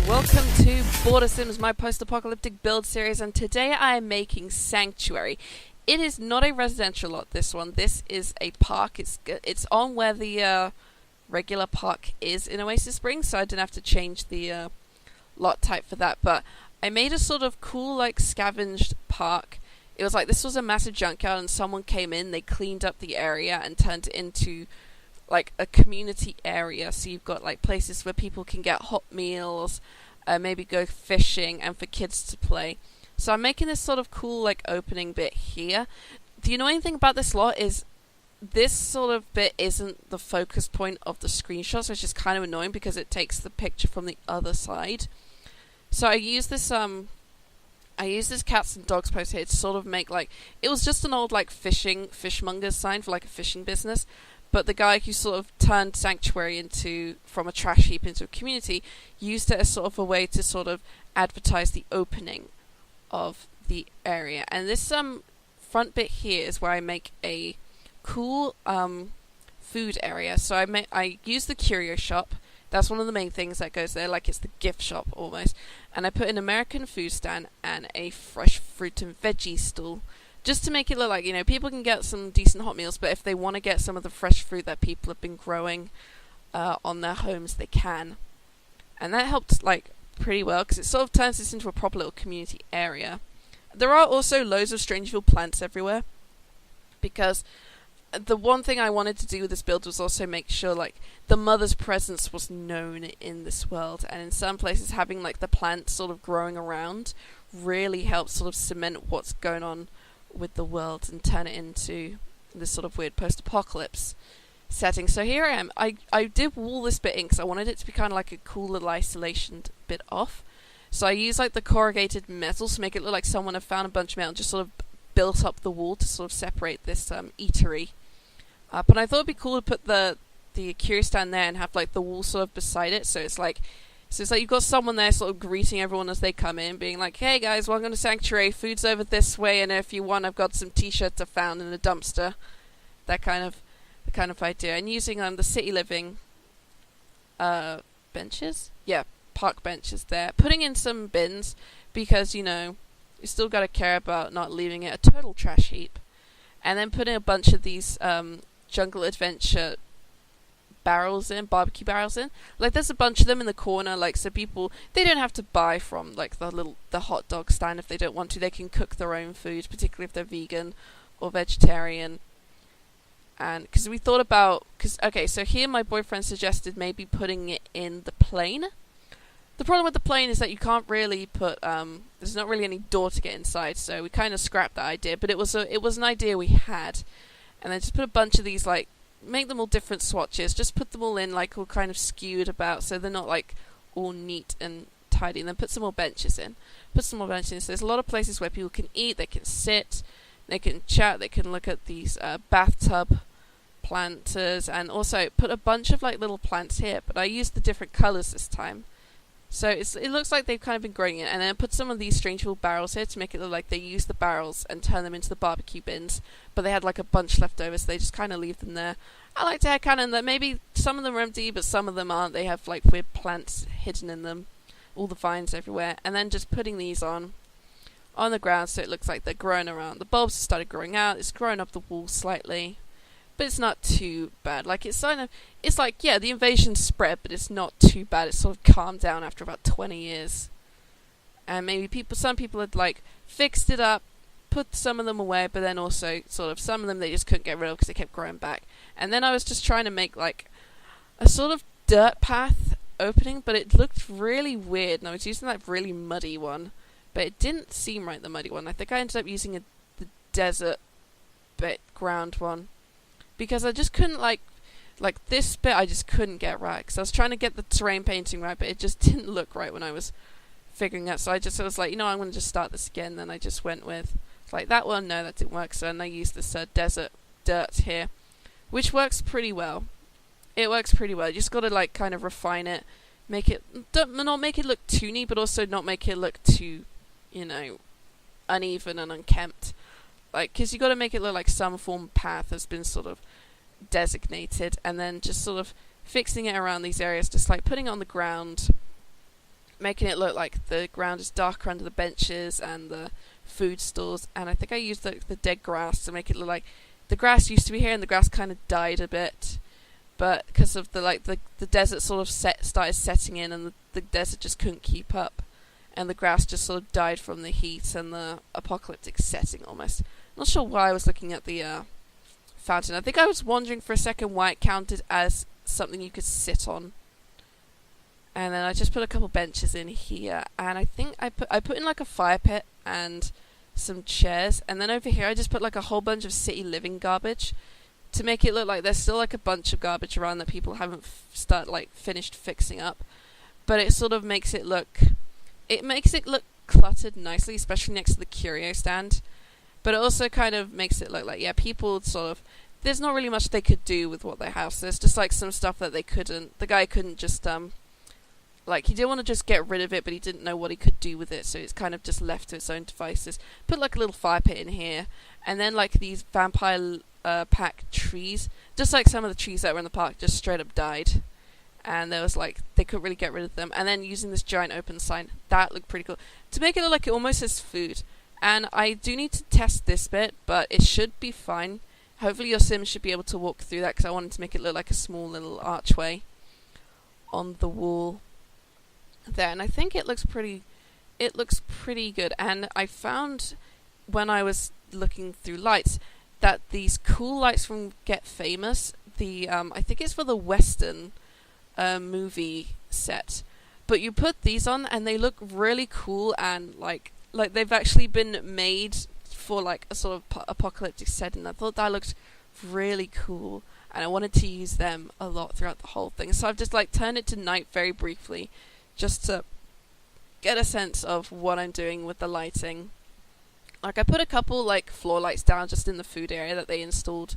welcome to Bordersims, my post-apocalyptic build series, and today I am making Sanctuary. It is not a residential lot, this one. This is a park. It's on where the regular park is in Oasis Springs, so I didn't have to change the lot type for that, but I made a sort of cool, like, scavenged park. It was like, this was a massive junkyard, and someone came in, they cleaned up the area and turned it into like a community area, so you've got like places where people can get hot meals, maybe go fishing, and for kids to play. So I'm making this sort of cool like opening bit here. The annoying thing about this lot is this sort of bit isn't the focus point of the screenshot, so it's just kind of annoying because it takes the picture from the other side. So I use this cats and dogs post here to sort of make like, it was just an old like fishmonger's sign for like a fishing business. But the guy who sort of turned Sanctuary from a trash heap into a community used it as sort of a way to sort of advertise the opening of the area. And this front bit here is where I make a cool food area. So I use the curio shop. That's one of the main things that goes there, like it's the gift shop almost. And I put an American food stand and a fresh fruit and veggie stall. Just to make it look like, you know, people can get some decent hot meals, but if they want to get some of the fresh fruit that people have been growing on their homes, they can. And that helped, like, pretty well, because it sort of turns this into a proper little community area. There are also loads of Strangeville plants everywhere, because the one thing I wanted to do with this build was also make sure, like, the mother's presence was known in this world, and in some places having, like, the plants sort of growing around really helps sort of cement what's going on with the world and turn it into this sort of weird post-apocalypse setting. So here I am. I did wall this bit in because I wanted it to be kind of like a cool little isolation bit off. So I used like the corrugated metal to make it look like someone had found a bunch of metal and just sort of built up the wall to sort of separate this eatery. But I thought it'd be cool to put the curio stand there and have like the wall sort of beside it. So it's like you've got someone there sort of greeting everyone as they come in, being like, hey guys, welcome to Sanctuary, food's over this way, and if you want, I've got some t-shirts I found in a dumpster. That kind of idea. And using the city living benches? Yeah, park benches there. Putting in some bins, because, you know, you still got to care about not leaving it a total trash heap. And then putting a bunch of these jungle adventure barbecue barrels in. Like, there's a bunch of them in the corner, like, so people, they don't have to buy from, like, the hot dog stand if they don't want to. They can cook their own food, particularly if they're vegan or vegetarian. And, because we thought about, okay, so here my boyfriend suggested maybe putting it in the plane. The problem with the plane is that you can't really put, there's not really any door to get inside, so we kind of scrapped that idea, but it was an idea we had. And then just put a bunch of these, like, make them all different swatches, just put them all in like all kind of skewed about so they're not like all neat and tidy, and then put some more benches in. So there's a lot of places where people can eat, they can sit, they can chat, they can look at these bathtub planters, and also put a bunch of like little plants here, but I used the different colours this time. So it looks like they've kind of been growing it, and then I put some of these Strangeville barrels here to make it look like they used the barrels and turn them into the barbecue bins, but they had like a bunch left over, so they just kind of leave them there. I like to have kind of that maybe some of them are empty, but some of them aren't. They have like weird plants hidden in them, all the vines everywhere, and then just putting these on the ground so it looks like they're growing around. The bulbs have started growing out, it's growing up the wall slightly, but it's not too bad. Like, it's like, yeah, the invasion spread, but it's not too bad. It's sort of calmed down after about 20 years. And maybe some people had, like, fixed it up, put some of them away, but then also sort of some of them they just couldn't get rid of because they kept growing back. And then I was just trying to make, like, a sort of dirt path opening, but it looked really weird, and I was using that really muddy one, but it didn't seem right, the muddy one. I think I ended up using the desert bit ground one, because I just couldn't, like this bit I just couldn't get right, because I was trying to get the terrain painting right, but it just didn't look right when I was figuring out, so I was like, you know, I'm going to just start this again. Then I just went with, like, that one, no, that didn't work, so then I used this desert dirt here, which works pretty well. It works pretty well. You just got to, like, kind of refine it, not make it look too neat, but also not make it look too, you know, uneven and unkempt. Like, because you got to make it look like some form of path has been sort of designated, and then just sort of fixing it around these areas, just like putting it on the ground, making it look like the ground is darker under the benches and the food stores. And I think I used the dead grass to make it look like the grass used to be here and the grass kind of died a bit, but because of the desert sort of started setting in, and the desert just couldn't keep up, and the grass just sort of died from the heat and the apocalyptic setting almost. Not sure why I was looking at the fountain. I think I was wondering for a second why it counted as something you could sit on. And then I just put a couple benches in here, and I think I put in like a fire pit and some chairs, and then over here I just put like a whole bunch of city living garbage to make it look like there's still like a bunch of garbage around that people haven't finished fixing up, but it sort of makes it look cluttered nicely, especially next to the curio stand. But it also kind of makes it look like, yeah, people sort of, there's not really much they could do with what they have. So there's just like some stuff that the guy couldn't just he didn't want to just get rid of it, but he didn't know what he could do with it, so it's kind of just left to its own devices. Put like a little fire pit in here, and then like these vampire pack trees, just like some of the trees that were in the park just straight up died, and there was like they couldn't really get rid of them. And then using this giant open sign, that looked pretty cool to make it look like it almost has food. And I do need to test this bit, but it should be fine. Hopefully your Sims should be able to walk through that, because I wanted to make it look like a small little archway on the wall there, and I think it looks pretty good. And I found when I was looking through lights that these cool lights from Get Famous, I think it's for the Western movie set, but you put these on and they look really cool, and like they've actually been made for like a sort of apocalyptic setting. I thought that looked really cool, and I wanted to use them a lot throughout the whole thing. So I've just like turned it to night very briefly, just to get a sense of what I'm doing with the lighting. Like I put a couple like floor lights down just in the food area that they installed,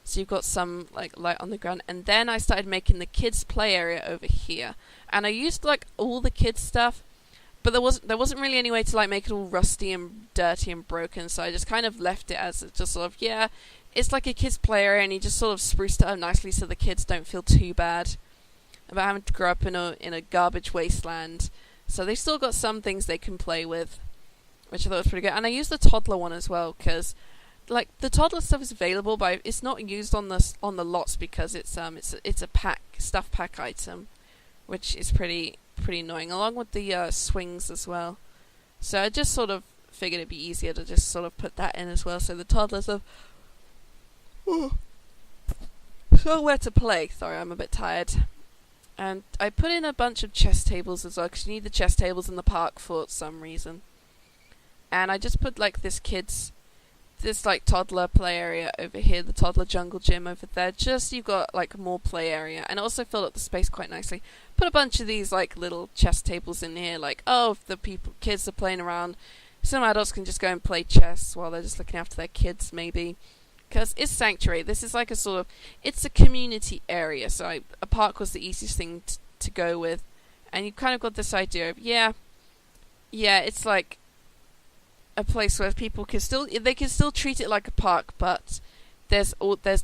so you've got some like light on the ground. And then I started making the kids play area over here, and I used like all the kids stuff, but there wasn't really any way to like make it all rusty and dirty and broken, so I just kind of left it as just sort of, yeah, it's like a kids play area, and you just sort of spruced it up nicely so the kids don't feel too bad about having to grow up in a garbage wasteland. So they've still got some things they can play with, which I thought was pretty good. And I used the toddler one as well, because like the toddler stuff is available, but it's not used on the lots because it's a stuff pack item, which is pretty annoying, along with the swings as well. So I just sort of figured it'd be easier to just sort of put that in as well, so the toddlers have somewhere to play. Sorry, I'm a bit tired. And I put in a bunch of chess tables as well, because you need the chess tables in the park for some reason. And I just put like this like toddler play area over here, the toddler jungle gym over there, just you've got like more play area, and it also filled up the space quite nicely. Put a bunch of these like little chess tables in here, like, oh, if the kids are playing around, some adults can just go and play chess while they're just looking after their kids maybe. Because it's Sanctuary, this is like it's a community area, so a park was the easiest thing to go with. And you kind of got this idea of, yeah, it's like a place where people can still treat it like a park, but there's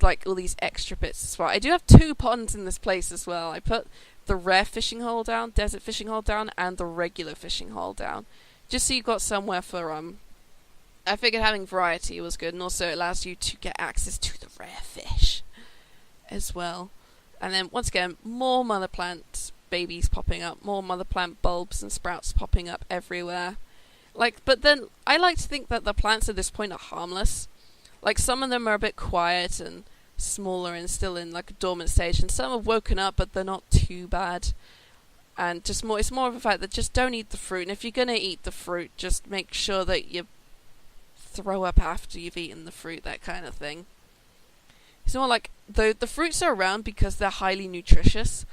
like all these extra bits as well. I do have 2 ponds in this place as well. I put the rare fishing hole down, desert fishing hole down, and the regular fishing hole down, just so you've got somewhere for I figured having variety was good, and also it allows you to get access to the rare fish as well. And then once again, more mother plant babies popping up, more mother plant bulbs and sprouts popping up everywhere. But then I like to think that the plants at this point are harmless. Like some of them are a bit quiet and smaller and still in like a dormant stage, and some have woken up, but they're not too bad. And it's more of a fact that just don't eat the fruit, and if you're gonna eat the fruit, just make sure that you throw up after you've eaten the fruit, that kind of thing. It's more like the fruits are around because they're highly nutritious,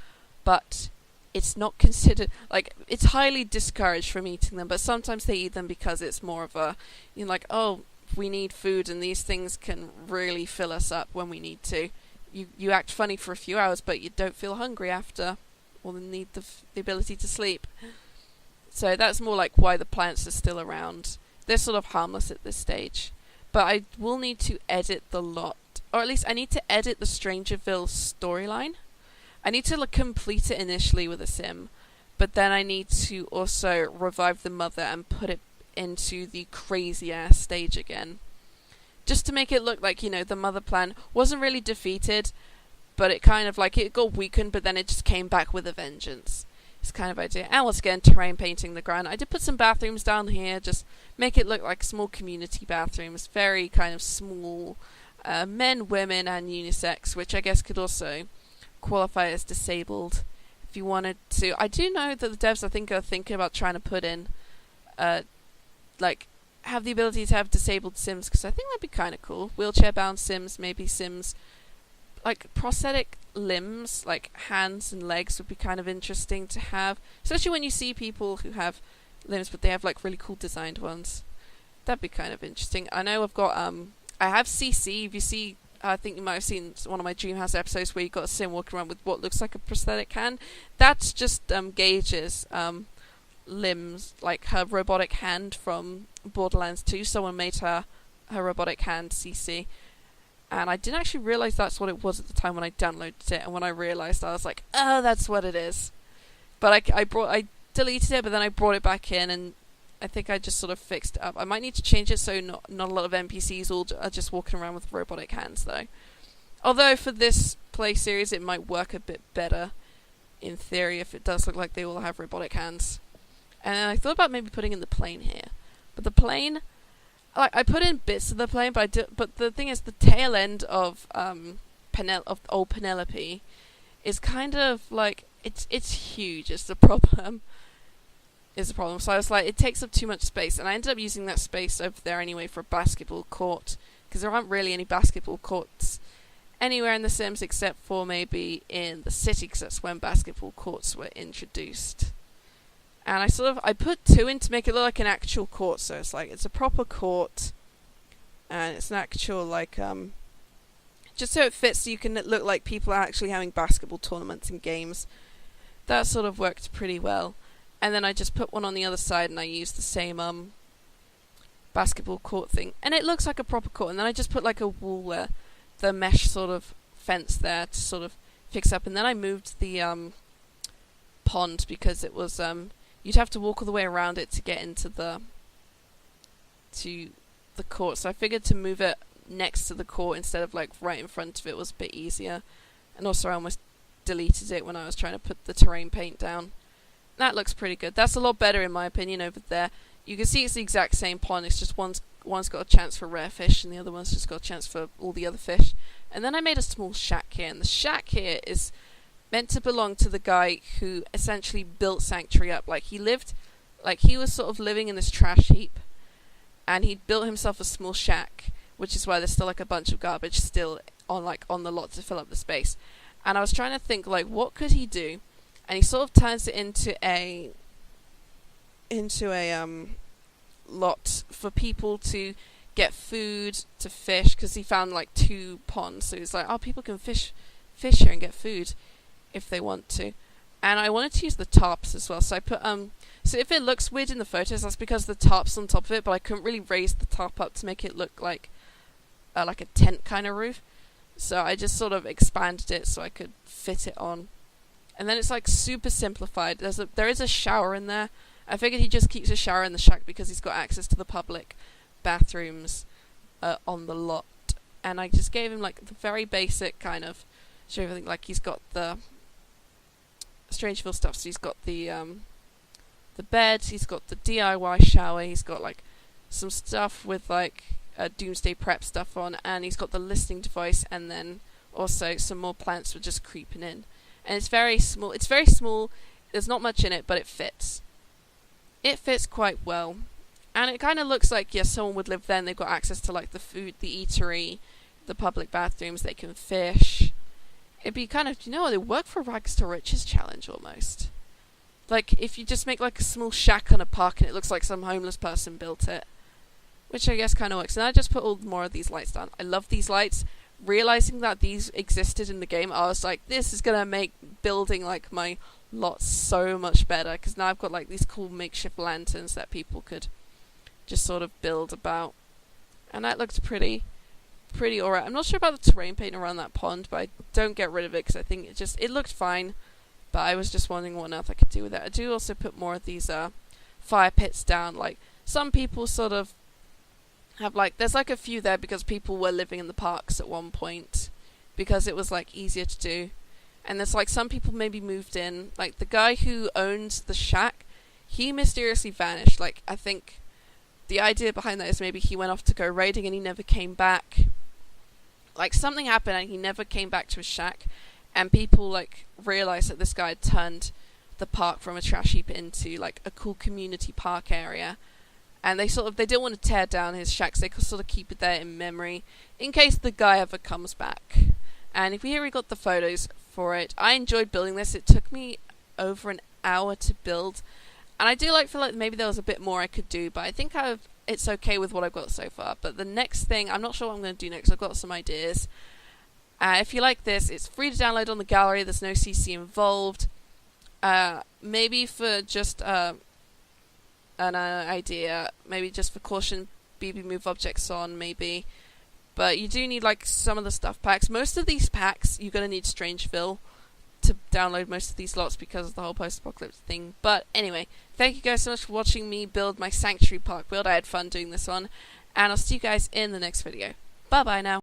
but it's not considered, like, it's highly discouraged from eating them, but sometimes they eat them because it's more of a, like, oh, we need food and these things can really fill us up when we need to. You act funny for a few hours, but you don't feel hungry after, or need the ability to sleep. So that's more like why the plants are still around. They're sort of harmless at this stage. But I will need to edit the lot. Or at least I need to edit the Strangerville storyline. I need to complete it initially with a sim. but then I need to also revive the mother and put it into the crazy ass stage again. Just to make it look like, the mother plan wasn't really defeated, but it kind of like, it got weakened, but then it just came back with a vengeance. It's kind of idea. And once again, terrain painting the ground. I did put some bathrooms down here, just make it look like small community bathrooms, very kind of small, men, women, and unisex, which I guess could also qualify as disabled if you wanted to. I do know that the devs, I think, are thinking about trying to put in, have the ability to have disabled Sims, because I think that'd be kind of cool. Wheelchair-bound Sims, maybe Sims, like prosthetic limbs, like hands and legs would be kind of interesting to have, especially when you see people who have limbs but they have like really cool designed ones. That'd be kind of interesting. I know I've got I have CC. If you see, I think you might have seen one of my Dreamhouse episodes where you got a Sim walking around with what looks like a prosthetic hand. That's just Gage's limbs, like her robotic hand from Borderlands 2. Someone made her robotic hand CC. And I didn't actually realise that's what it was at the time when I downloaded it, and when I realised, I was like, oh, that's what it is. But I deleted it, but then I brought it back in, and I think I just sort of fixed it up. I might need to change it so not a lot of NPCs are just walking around with robotic hands, though. Although for this play series, it might work a bit better, in theory, if it does look like they all have robotic hands. And I thought about maybe putting in the plane here. But the plane, I put in bits of the plane, but the thing is, the tail end of old Penelope is kind of like, it's huge. It's the problem. So I was like, it takes up too much space, and I ended up using that space over there anyway for a basketball court, because there aren't really any basketball courts anywhere in The Sims except for maybe in the city, because that's when basketball courts were introduced. And I put two in to make it look like an actual court, so it's a proper court, and it's an actual, just so it fits, so you can look like people are actually having basketball tournaments and games. That sort of worked pretty well. And then I just put one on the other side, and I used the same, basketball court thing. And it looks like a proper court, and then I just put, a wall there, the mesh sort of fence there to sort of fix up, and then I moved the, pond, because it was, you'd have to walk all the way around it to get into the court. So I figured to move it next to the court instead of right in front of it was a bit easier. And also I almost deleted it when I was trying to put the terrain paint down. That looks pretty good. That's a lot better in my opinion over there. You can see it's the exact same pond. It's just one's got a chance for rare fish and the other one's just got a chance for all the other fish. And then I made a small shack here, and the shack here is meant to belong to the guy who essentially built Sanctuary up. He was sort of living in this trash heap, and he'd built himself a small shack, which is why there's still a bunch of garbage still on the lot to fill up the space. And I was trying to think what could he do, and he sort of turns it into a lot for people to get food, to fish, because he found 2 ponds, so he's people can fish here and get food if they want to. And I wanted to use the tarps as well, so I put so if it looks weird in the photos, that's because the tarp's on top of it, but I couldn't really raise the tarp up to make it look like a tent kind of roof, so I just sort of expanded it so I could fit it on. And then it's super simplified. There is a shower in there. I figured he just keeps a shower in the shack because he's got access to the public bathrooms on the lot, and I just gave him the very basic kind of show everything. He's got the Strangeville stuff, so he's got the bed, he's got the DIY shower, he's got some stuff with doomsday prep stuff on, and he's got the listening device, and then also some more plants were just creeping in. And it's very small. There's not much in it, but it fits. It fits quite well. And it kind of looks like, someone would live there, and they've got access to the food, the eatery, the public bathrooms, they can fish. It'd be kind of, they work for Rags to Riches challenge almost. If you just make a small shack on a park and it looks like some homeless person built it. Which I guess kind of works. And I just put all more of these lights down. I love these lights. Realizing that these existed in the game, I was like, this is going to make building my lot so much better. Because now I've got these cool makeshift lanterns that people could just sort of build about. And that looks pretty alright. I'm not sure about the terrain paint around that pond, but I don't get rid of it because I think it looked fine. but I was just wondering what else I could do with it. I do also put more of these fire pits down. Like, some people sort of have, like, there's like a few there because people were living in the parks at one point because it was like easier to do. And there's like some people maybe moved in. Like the guy who owns the shack, he mysteriously vanished. Like, I think the idea behind that is maybe he went off to go raiding and he never came back. Like, something happened and he never came back to his shack, and people like realized that this guy had turned the park from a trash heap into like a cool community park area, and they didn't want to tear down his shack, so they could sort of keep it there in memory in case the guy ever comes back. And if here we got the photos for it. I enjoyed building this. It took me over an hour to build, and I do feel like maybe there was a bit more I could do, but I think it's okay with what I've got so far. But the next thing, I'm not sure what I'm going to do next. I've got some ideas. If you like this, it's free to download on the gallery. There's no CC involved. Maybe for just an idea, maybe just for caution, BB move objects on, maybe. But you do need like some of the stuff packs. Most of these packs, you're going to need Strangeville to download most of these lots because of the whole post-apocalypse thing. But anyway, thank you guys so much for watching me build my Sanctuary Park build. I had fun doing this one, and I'll see you guys in the next video. Bye bye now.